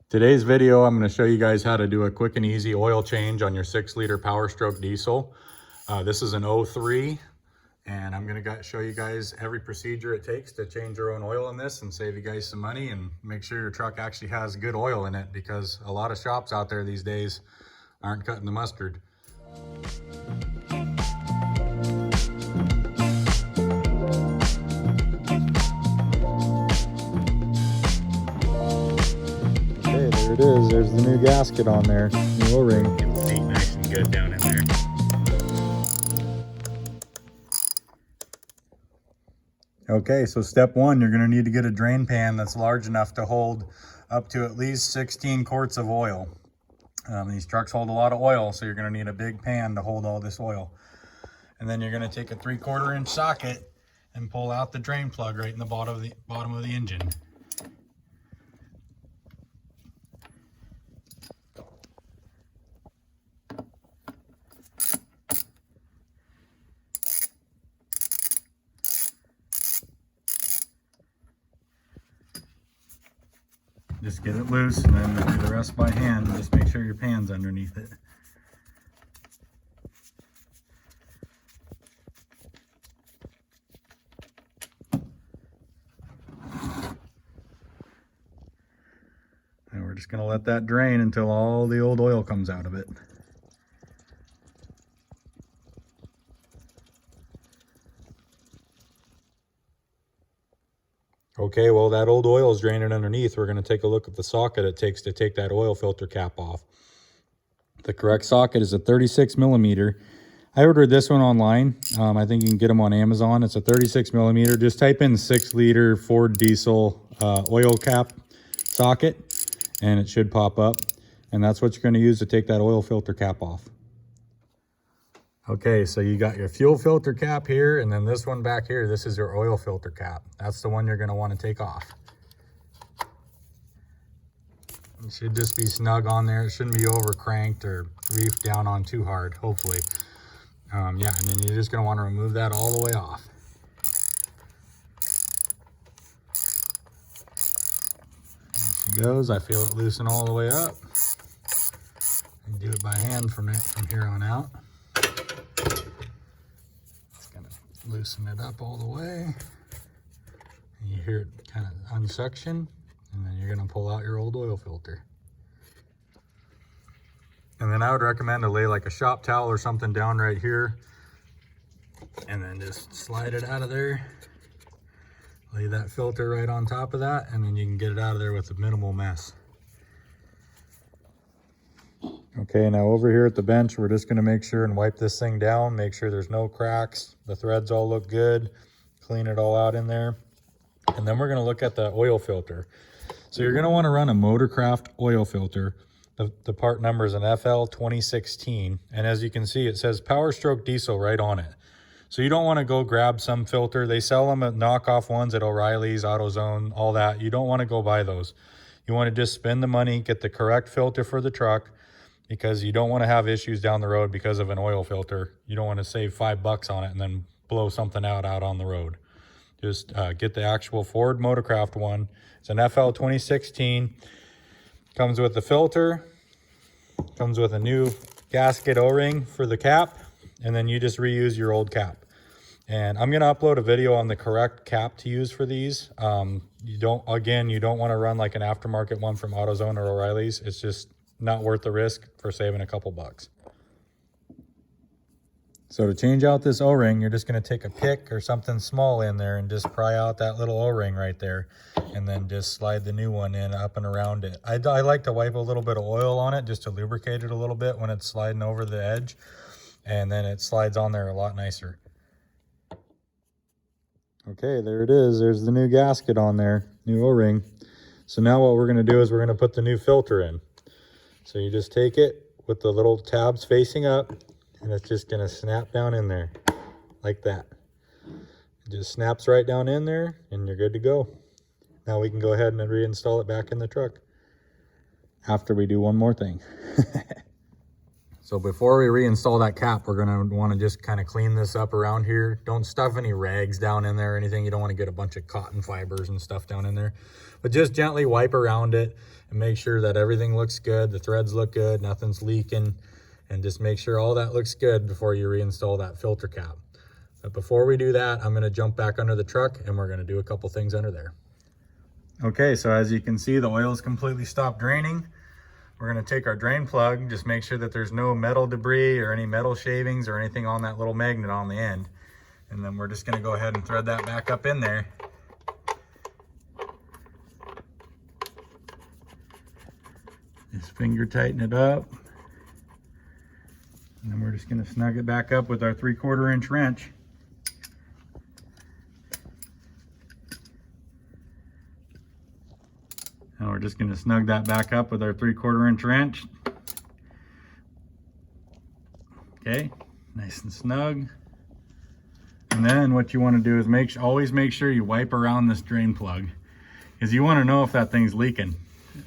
Today's video, I'm going to show you guys how to do a quick and easy oil change on your 6-liter Powerstroke diesel. This is an 03, and I'm going to show you guys every procedure it takes to change your own oil in this and save you guys some money and make sure your truck actually has good oil in it, because a lot of shops out there these days aren't cutting the mustard. Okay, there it is. There's the new gasket on there, new O-ring. Get the seat nice and good down in there. Okay, so step one, you're going to need to get a drain pan that's large enough to hold up to at least 16 quarts of oil. These trucks hold a lot of oil, so you're going to need a big pan to hold all this oil. And then you're going to take a 3/4 inch socket and pull out the drain plug right in the bottom of the engine. Just get it loose and then do the rest by hand, and just make sure your pan's underneath it. And we're just going to let that drain until all the old oil comes out of it. Okay, well, that old oil is draining underneath. We're going to take a look at the socket it takes to take that oil filter cap off. The correct socket is a 36 millimeter. I ordered this one online. I think you can get them on Amazon. It's a 36 millimeter. Just type in 6-liter Ford diesel oil cap socket, and it should pop up. And that's what you're going to use to take that oil filter cap off. Okay, so you got your fuel filter cap here, and then this one back here, this is your oil filter cap. That's the one you're going to want to take off. It should just be snug on there. It shouldn't be over cranked or reefed down on too hard, hopefully. Yeah, and then you're just going to want to remove that all the way off. There she goes. I feel it loosen all the way up. And do it by hand from here on out. Loosen it up all the way. And you hear it kind of unsuction, and then you're going to pull out your old oil filter. And then I would recommend to lay like a shop towel or something down right here, and then just slide it out of there. Lay that filter right on top of that, and then you can get it out of there with a minimal mess. Okay, now over here at the bench, we're just going to make sure and wipe this thing down, make sure there's no cracks, the threads all look good, clean it all out in there. And then we're going to look at the oil filter. So you're going to want to run a Motorcraft oil filter. The part number is an FL 2016, and as you can see, it says Powerstroke diesel right on it. So you don't want to go grab some filter. They sell them at knockoff ones at O'Reilly's, AutoZone, all that. You don't want to go buy those. You want to just spend the money, get the correct filter for the truck, because you don't want to have issues down the road because of an oil filter. You don't want to save $5 on it and then blow something out on the road. Just get the actual Ford Motorcraft one. It's an FL 2016. Comes with the filter. Comes with a new gasket O-ring for the cap. And then you just reuse your old cap. And I'm going to upload a video on the correct cap to use for these. You don't want to run like an aftermarket one from AutoZone or O'Reilly's. It's just not worth the risk for saving a couple bucks. So to change out this O-ring, you're just going to take a pick or something small in there and just pry out that little O-ring right there, and then just slide the new one in up and around it. I like to wipe a little bit of oil on it just to lubricate it a little bit when it's sliding over the edge, and then it slides on there a lot nicer. Okay, there it is. There's the new gasket on there, new O-ring. So now what we're going to do is we're going to put the new filter in. So you just take it with the little tabs facing up, and it's just going to snap down in there like that. It just snaps right down in there, and you're good to go. Now we can go ahead and reinstall it back in the truck after we do one more thing. So before we reinstall that cap, we're going to want to just kind of clean this up around here. Don't stuff any rags down in there or anything. You don't want to get a bunch of cotton fibers and stuff down in there. But just gently wipe around it and make sure that everything looks good, the threads look good, nothing's leaking, and just make sure all that looks good before you reinstall that filter cap. But before we do that, I'm gonna jump back under the truck and we're gonna do a couple things under there. Okay, so as you can see, the oil's completely stopped draining. We're gonna take our drain plug, just make sure that there's no metal debris or any metal shavings or anything on that little magnet on the end. And then we're just gonna go ahead and thread that back up in there. Just finger tighten it up. And then we're just gonna snug it back up with our 3/4 inch wrench. And we're just gonna snug that back up with our 3/4 inch wrench. Okay, nice and snug. And then what you wanna do is always make sure you wipe around this drain plug, because you wanna know if that thing's leaking.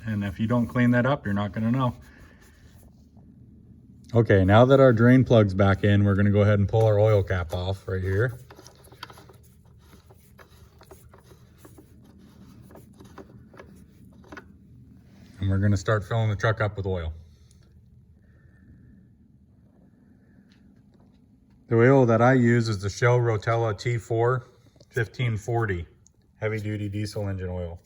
And if you don't clean that up, you're not gonna know. Okay, now that our drain plug's back in, we're gonna go ahead and pull our oil cap off right here. And we're gonna start filling the truck up with oil. The oil that I use is the Shell Rotella T4 1540 heavy duty diesel engine oil.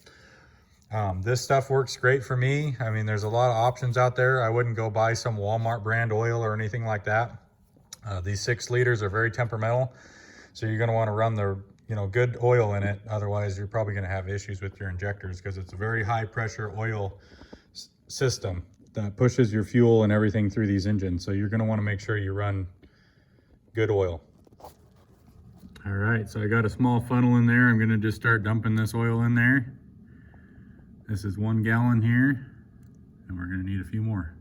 This stuff works great for me. I mean, there's a lot of options out there. I wouldn't go buy some Walmart brand oil or anything like that. These 6 liters are very temperamental, so you're gonna wanna run the good oil in it. Otherwise, you're probably gonna have issues with your injectors, because it's a very high pressure oil system that pushes your fuel and everything through these engines. So you're gonna wanna make sure you run good oil. All right, so I got a small funnel in there. I'm gonna just start dumping this oil in there. This is 1 gallon here, and we're gonna need a few more.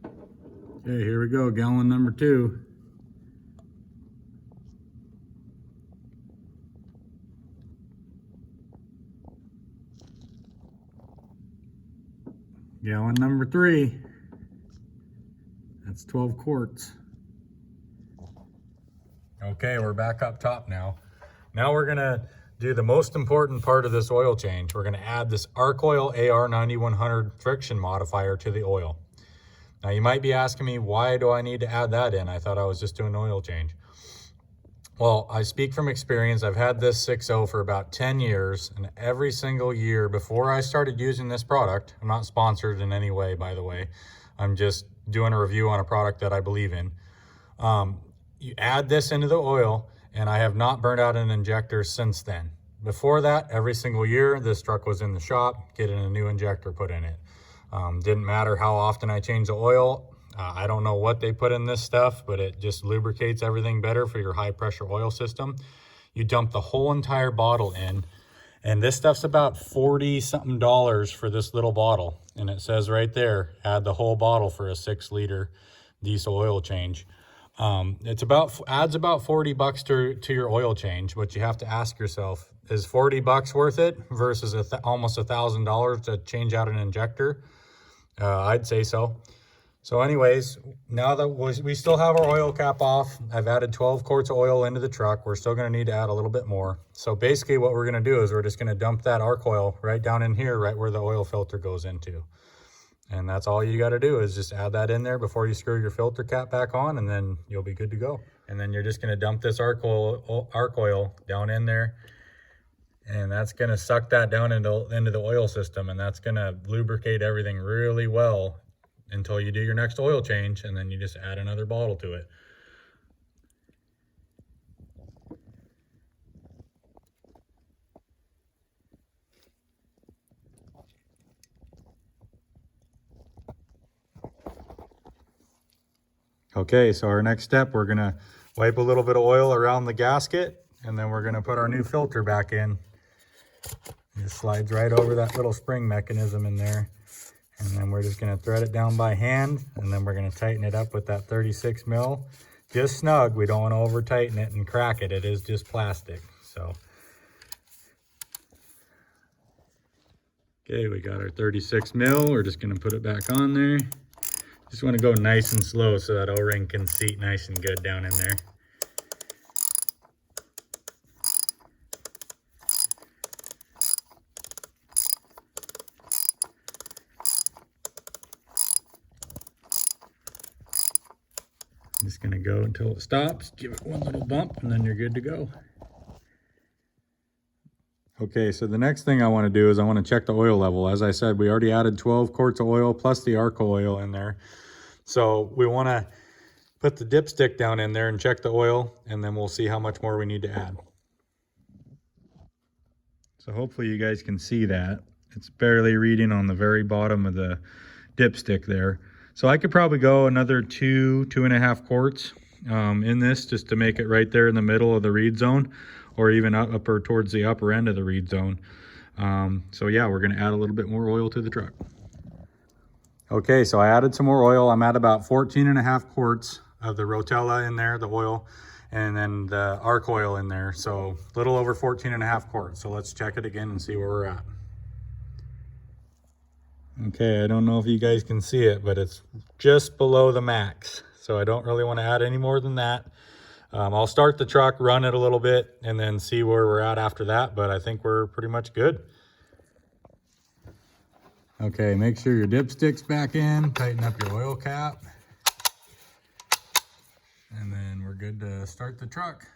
Okay, here we go, gallon number 2. Gallon number 3. That's 12 quarts. Okay, we're back up top now. Now we're gonna do the most important part of this oil change. We're gonna add this Arc Oil AR9100 friction modifier to the oil. Now you might be asking me, why do I need to add that in? I thought I was just doing an oil change. Well, I speak from experience. I've had this 6.0 for about 10 years, and every single year before I started using this product, I'm not sponsored in any way, by the way. I'm just doing a review on a product that I believe in. You add this into the oil, and I have not burned out an injector since then. Before that, every single year, this truck was in the shop, getting a new injector put in it. Didn't matter how often I changed the oil. I don't know what they put in this stuff, but it just lubricates everything better for your high pressure oil system. You dump the whole entire bottle in, and this stuff's about $40-something for this little bottle. And it says right there, add the whole bottle for a 6-liter diesel oil change. Adds about 40 bucks to your oil change, but you have to ask yourself, is 40 bucks worth it versus almost $1,000 to change out an injector? I'd say so. So anyways, now that we still have our oil cap off, I've added 12 quarts of oil into the truck. We're still gonna need to add a little bit more. So basically what we're gonna do is we're just gonna dump that Arc Oil right down in here, right where the oil filter goes into. And that's all you gotta do, is just add that in there before you screw your filter cap back on, and then you'll be good to go. And then you're just gonna dump this Arc Oil down in there, and that's gonna suck that down into the oil system, and that's gonna lubricate everything really well until you do your next oil change, and then you just add another bottle to it. Okay, so our next step, we're gonna wipe a little bit of oil around the gasket, and then we're gonna put our new filter back in. It slides right over that little spring mechanism in there. And then we're just gonna thread it down by hand, and then we're gonna tighten it up with that 36 mil. Just snug, we don't wanna over tighten it and crack it. It is just plastic, so. Okay, we got our 36 mil. We're just gonna put it back on there. Just wanna go nice and slow so that O-ring can seat nice and good down in there. Just gonna go until it stops, give it one little bump, and then you're good to go. Okay, so the next thing I want to do is I want to check the oil level. As I said, we already added 12 quarts of oil plus the Arco oil in there. So we want to put the dipstick down in there and check the oil, and then we'll see how much more we need to add. So hopefully you guys can see that. It's barely reading on the very bottom of the dipstick there. So I could probably go another 2.5 quarts in this just to make it right there in the middle of the read zone, or even up or towards the upper end of the read zone. So yeah, we're gonna add a little bit more oil to the truck. Okay, so I added some more oil. I'm at about 14.5 quarts of the Rotella in there, the oil, and then the Arc oil in there. So a little over 14.5 quarts. So let's check it again and see where we're at. Okay, I don't know if you guys can see it, but it's just below the max. So I don't really want to add any more than that. I'll start the truck, run it a little bit, and then see where we're at after that, but I think we're pretty much good. Okay, make sure your dipstick's back in, tighten up your oil cap, and then we're good to start the truck.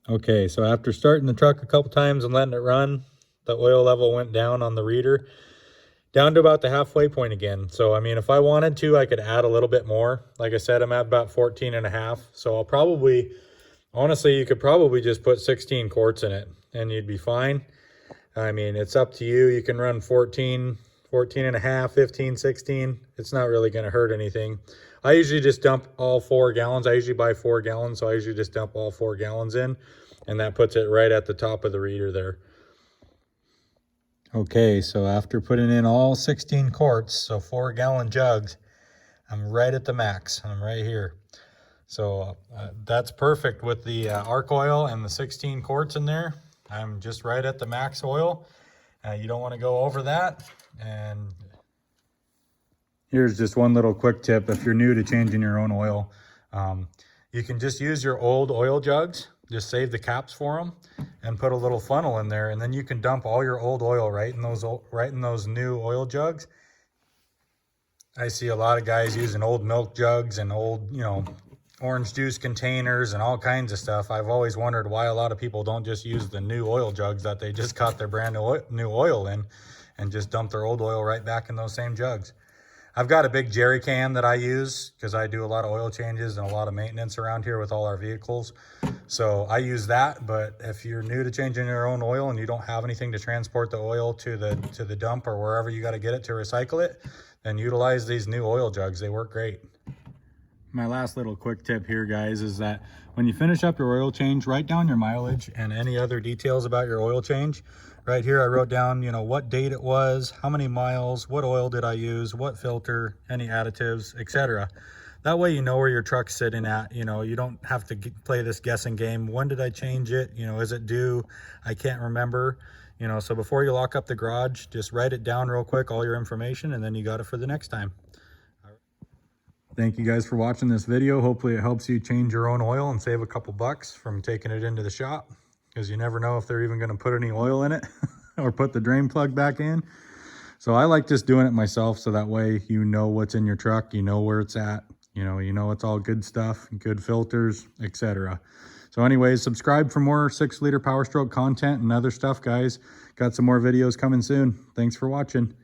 Okay, so after starting the truck a couple times and letting it run, the oil level went down on the reader, down to about the halfway point again. So, I mean, if I wanted to, I could add a little bit more. Like I said, I'm at about 14.5. So I'll probably, honestly, you could probably just put 16 quarts in it and you'd be fine. I mean, it's up to you. You can run 14, 14.5, 15, 16. It's not really going to hurt anything. I usually just dump all 4 gallons. I usually buy 4 gallons, so I usually just dump all 4 gallons in, and that puts it right at the top of the reader there. Okay, so after putting in all 16 quarts, so 4-gallon jugs, I'm right at the max. I'm right here. So that's perfect with the Arc oil and the 16 quarts in there. I'm just right at the max oil. You don't want to go over that. And here's just one little quick tip. If you're new to changing your own oil, you can just use your old oil jugs, just save the caps for them, and put a little funnel in there, and then you can dump all your old oil right in those new oil jugs. I see a lot of guys using old milk jugs and old, orange juice containers and all kinds of stuff. I've always wondered why a lot of people don't just use the new oil jugs that they just got their brand new oil in and just dump their old oil right back in those same jugs. I've got a big jerry can that I use because I do a lot of oil changes and a lot of maintenance around here with all our vehicles. So I use that, but if you're new to changing your own oil and you don't have anything to transport the oil to the dump or wherever you got to get it to recycle it, then utilize these new oil jugs. They work great. My last little quick tip here, guys, is that when you finish up your oil change, write down your mileage and any other details about your oil change. Right here, I wrote down, what date it was, how many miles, what oil did I use, what filter, any additives, etc. That way you know where your truck's sitting at. You don't have to play this guessing game. When did I change it? Is it due? I can't remember. So before you lock up the garage, just write it down real quick, all your information, and then you got it for the next time. Thank you guys for watching this video. Hopefully it helps you change your own oil and save a couple bucks from taking it into the shop, because you never know if they're even going to put any oil in it or put the drain plug back in. So I like just doing it myself, so that way you know what's in your truck, you know where it's at, you know it's all good stuff, good filters, etc. So anyways, subscribe for more 6-liter Powerstroke content and other stuff, guys. Got some more videos coming soon. Thanks for watching.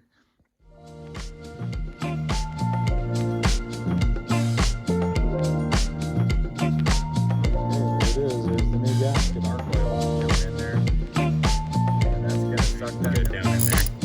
Gasket, Arc oil in there, and that's gonna suck that good down in there.